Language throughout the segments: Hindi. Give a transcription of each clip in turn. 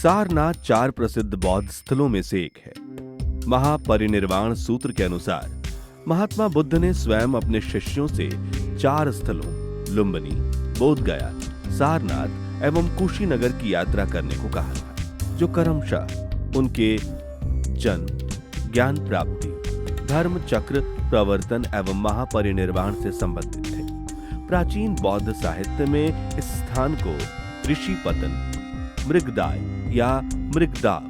सारनाथ 4 प्रसिद्ध बौद्ध स्थलों में से एक है। महापरिनिर्वाण सूत्र के अनुसार महात्मा बुद्ध ने स्वयं अपने शिष्यों से 4 स्थलों लुम्बिनी, बोधगया, सारनाथ एवं कुशीनगर की यात्रा करने को कहा था, जो क्रमशः उनके जन्म, ज्ञान प्राप्ति, धर्म चक्र प्रवर्तन एवं महापरिनिर्वाण से संबंधित थे। प्राचीन बौद्ध साहित्य में इस स्थान को ऋषिपतन, मृगदाय या मृगदाव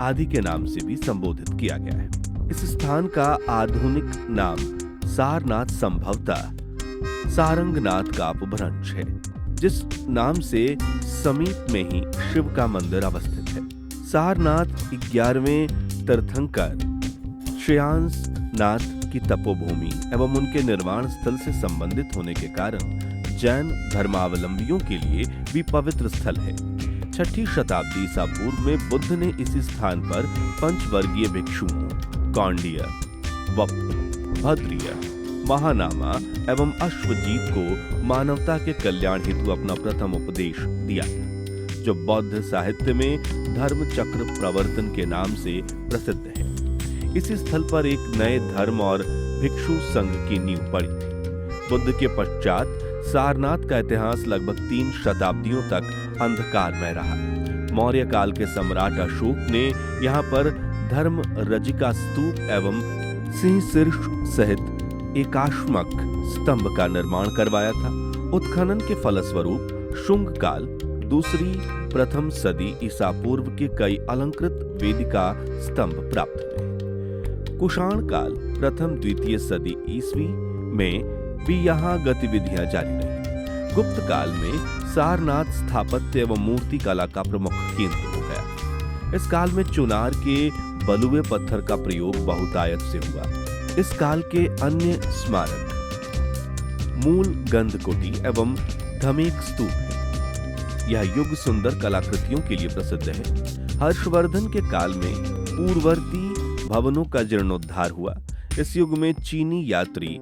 आदि के नाम से भी संबोधित किया गया है। इस स्थान का आधुनिक नाम सारनाथ संभवतः सारंगनाथ का अपभ्रंश है, जिस नाम से समीप में ही शिव का मंदिर अवस्थित है। सारनाथ 11वें तीर्थंकर श्रेयांस नाथ की तपोभूमि एवं उनके निर्वाण स्थल से संबंधित होने के कारण जैन धर्मावलंबियों के लिए भी पवित्र स्थल है। 6ठी शताब्दी ईसा पूर्व में बुद्ध ने इसी स्थान पर पंचवर्गीय भिक्षुओं कौंडिय, वप, भद्रिय, महानामा एवं अश्वजीत को मानवता के कल्याण हेतु अपना प्रथम उपदेश दिया, जो बौद्ध साहित्य में धर्म चक्र प्रवर्तन के नाम से प्रसिद्ध है। इसी स्थल पर एक नए धर्म और भिक्षु संघ की नींव पड़ी थी। बुद्ध के पश्चात सारनाथ का इतिहास लगभग 3 शताब्दियों तक अंधकारमय रहा। मौर्य काल के सम्राट अशोक ने यहाँ पर धर्म रजिका स्तूप एवं सिंह शीर्ष सहित एकाश्मक स्तंभ का निर्माण करवाया था। उत्खनन के फलस्वरूप शुंग काल, दूसरी प्रथम सदी ईसा पूर्व के कई अलंकृत वेदिका स्तंभ प्राप्त हुए। कुषाण काल, प्रथम द्वितीय सदी ईस्वी में भी यहाँ गतिविधियां जारी रही। गुप्त काल में सारनाथ स्थापत्य एवं मूर्ति कला का प्रमुख केंद्र हो गया। इस काल में चुनार के बलुए पत्थर का प्रयोग बहुतायत से हुआ। इस काल के अन्य स्मारक मूल गंधकुटी एवं धमेक स्तूप है। यह युग सुंदर कलाकृतियों के लिए प्रसिद्ध है। हर्षवर्धन के काल में पूर्ववर्ती भवनों का जीर्णोद्धार हुआ। इस युग में चीनी यात्री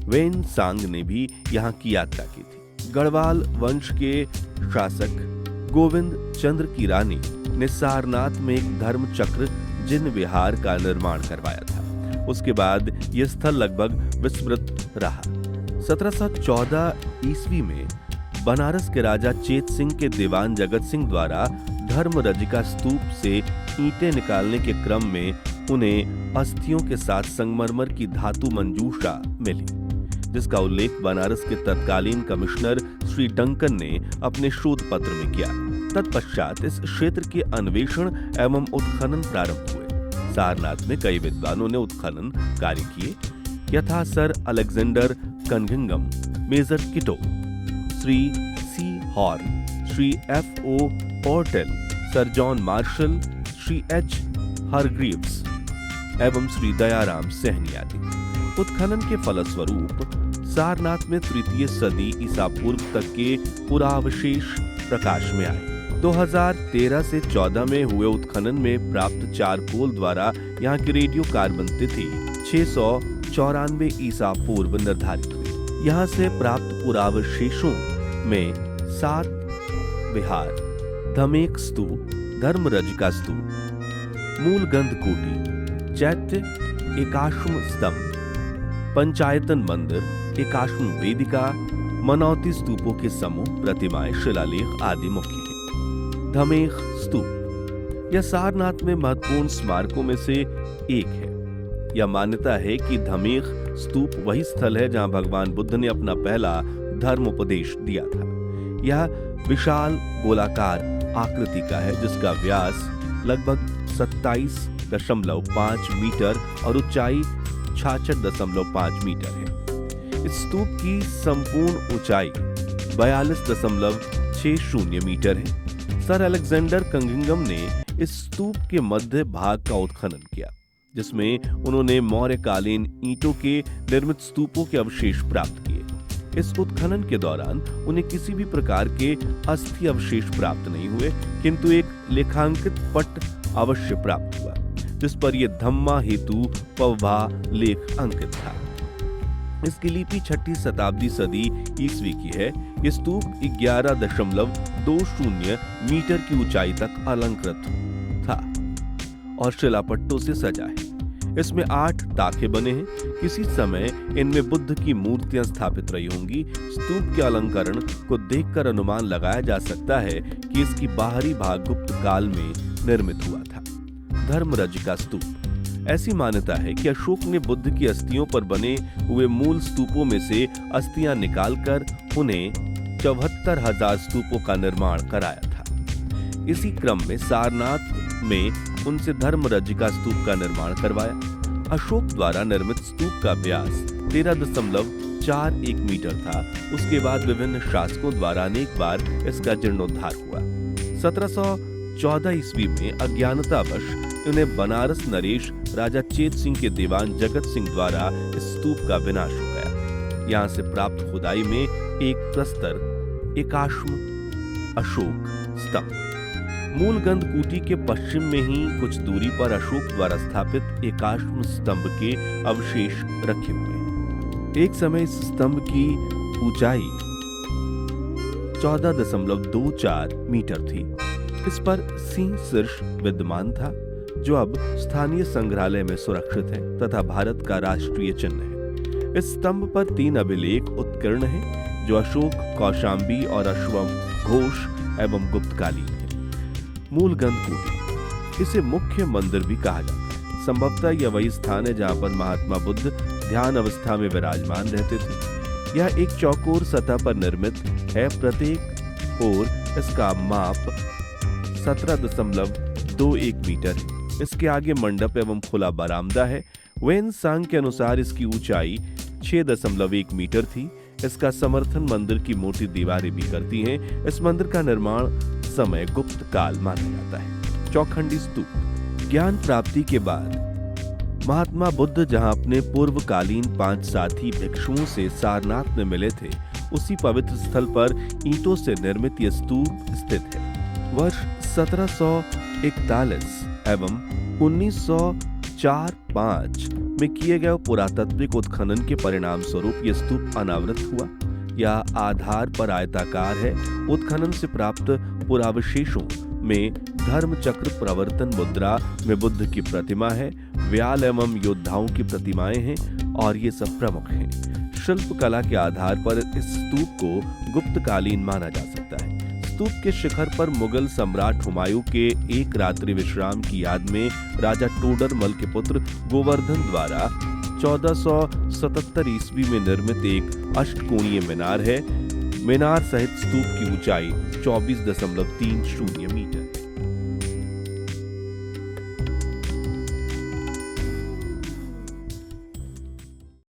वेन सांग ने भी यहाँ की यात्रा की थी। गढ़वाल वंश के शासक गोविंद चंद्र की रानी ने सारनाथ में एक धर्म चक्र जिन विहार का निर्माण करवाया था। उसके बाद यह स्थल लगभग विस्मृत रहा। 1714 ईस्वी में बनारस के राजा चेत सिंह के दीवान जगत सिंह द्वारा धर्म रजिका स्तूप से ईंटें निकालने के क्रम में उन्हें अस्थियों के साथ संगमरमर की धातु मंजूषा मिली, जिसका उल्लेख बनारस के तत्कालीन कमिश्नर श्री डंकन ने अपने शोध पत्र में किया। तत्पश्चात इस क्षेत्र के अन्वेषण एवं उत्खनन प्रारंभ हुए। सारनाथ में कई विद्वानों ने उत्खनन कार्य किए, यथा सर अलेक्जेंडर कनघिंगम, major Kittoe, Shri C Horne, Shri F.O. Portel, sir John Marshall, Shri H. Hargreaves एवं श्री दयाराम सहनी आदि। उत्खनन के फलस्वरूप सारनाथ में 3य सदी ईसा पूर्व तक के पुरावशेष प्रकाश में आए। 2013 से 14 में हुए उत्खनन में प्राप्त चारकोल द्वारा यहाँ की रेडियो कार्बन तिथि 694 ईसा पूर्व निर्धारित हुई। यहाँ से प्राप्त पुरावशेषों में 7 विहार, धमेक स्तूप, धर्म रजिका स्तूप, मूल गंधकुटी, चैत्य, एकाश्म स्तंभ, पंचायतन मंदिर, एकाश्म वेदिका, मनौती स्तूपों के समूह, प्रतिमाएं, शिलालेख आदि मुख्य हैं। धमेख स्तूप यह सारनाथ में महत्वपूर्ण स्मारकों में से एक है। यह मान्यता है कि धमेख स्तूप वही स्थल है जहां भगवान बुद्ध ने अपना पहला धर्म उपदेश दिया था। यह विशाल गोलाकार आकृति का है, जिसका व्यास लगभग 27.5 मीटर और ऊंचाई 66.5 मीटर है। इस स्तूप की संपूर्ण ऊंचाई 42.60 मीटर है। सर अलेक्जेंडर कनघिंगम ने इस स्तूप के मध्य भाग का उत्खनन किया, जिसमें उन्होंने मौर्यकालीन ईंटों के निर्मित स्तूपों के अवशेष प्राप्त किए। इस उत्खनन के दौरान उन्हें किसी भी प्रकार के अस्थि अवशेष प्राप्त नहीं हुए, किंतु एक लेखांकित पट अवश्य प्राप्त हुआ, जिस पर यह धम्मा हेतु पवभा लेख अंकित था। इसकी लिपि 6ठी शताब्दी सदी ईस्वी की है। ये स्तूप 11.20 मीटर की ऊंचाई तक अलंकृत था और शिलापट्टों से सजा है। इसमें 8 ताखे बने हैं। किसी समय इनमें बुद्ध की मूर्तियां स्थापित रही होंगी। स्तूप के अलंकरण को देखकर अनुमान लगाया जा सकता है कि इसकी बाहरी भाग गुप्त काल में निर्मित हुआ था। धर्मरज का स्तूप। ऐसी मान्यता है कि अशोक ने बुद्ध की अस्थियों पर बने हुए मूल स्तूपों में से अस्थियां निकालकर उन्हें 74,000 स्तूपों का निर्माण कराया था। इसी क्रम में सारनाथ में उनसे धर्मरजिका स्तूप का निर्माण करवाया। अशोक द्वारा निर्मित स्तूप का व्यास 13.41 मीटर था। उसके बाद विभिन्न शासकों द्वारा अनेक बार इसका जीर्णोद्धार हुआ। 1714 ईस्वी में अज्ञानतावश उन्हें बनारस नरेश राजा चेत सिंह के दीवान जगत सिंह द्वारा इस स्तूप का विनाश हो गया। यहाँ से प्राप्त खुदाई में एक प्रस्तर एकाश्म अशोक स्तंभ, मूलगंध कूटी के पश्चिम में ही कुछ दूरी पर अशोक द्वारा स्थापित एकाश्म स्तंभ के अवशेष रखे हुए हैं। एक समय इस स्तंभ की ऊंचाई 14.24 मीटर थी। इस पर सिंह शीर्ष विद्यमान था, जो अब स्थानीय संग्रहालय में सुरक्षित है तथा भारत का राष्ट्रीय चिन्ह है। इस स्तंभ पर 3 अभिलेख उत्कीर्ण हैं, जो अशोक, कौशाम्बी और अश्वघोष एवं गुप्तकालीन है। मूलगंध कूटी, इसे मुख्य मंदिर भी कहा जाता है। संभवतः यह वही स्थान है जहां पर महात्मा बुद्ध ध्यान अवस्था में विराजमान रहते थे। यह एक चौकोर सतह पर निर्मित है। प्रत्येक ओर इसका माप 17.21 मीटर है। इसके आगे मंडप एवं खुला बरामदा है। वेन सांग के अनुसार इसकी ऊंचाई 6.1 मीटर थी। इसका समर्थन मंदिर की मोटी दीवारें भी करती हैं। इस मंदिर का निर्माण समय गुप्त काल माना जाता है। चौखंडी स्तूप। ज्ञान प्राप्ति के बाद महात्मा बुद्ध जहां अपने पूर्वकालीन 5 साथी भिक्षुओं से सारनाथ में मिले थे, उसी पवित्र स्थल पर ईंटों से निर्मित यह स्तूप स्थित है। वर्ष 1741 एवं 1904-5 में किए गए पुरातात्विक उत्खनन के परिणाम स्वरूप यह स्तूप अनावृत हुआ। यह आधार पर आयताकार है। उत्खनन से प्राप्त पुरावशेषों में धर्म चक्र प्रवर्तन मुद्रा में बुद्ध की प्रतिमा है। व्याल एवं योद्धाओं की प्रतिमाएं हैं और ये सब प्रमुख हैं। शिल्प कला के आधार पर इस स्तूप को गुप्तकालीन माना जा सकता है। स्तूप के शिखर पर मुगल सम्राट हुमायूं के एक रात्रि विश्राम की याद में राजा टोडरमल के पुत्र गोवर्धन द्वारा 1477 ईस्वी में निर्मित एक अष्टकोणीय मीनार है। मीनार सहित स्तूप की ऊंचाई 24.30 मीटर।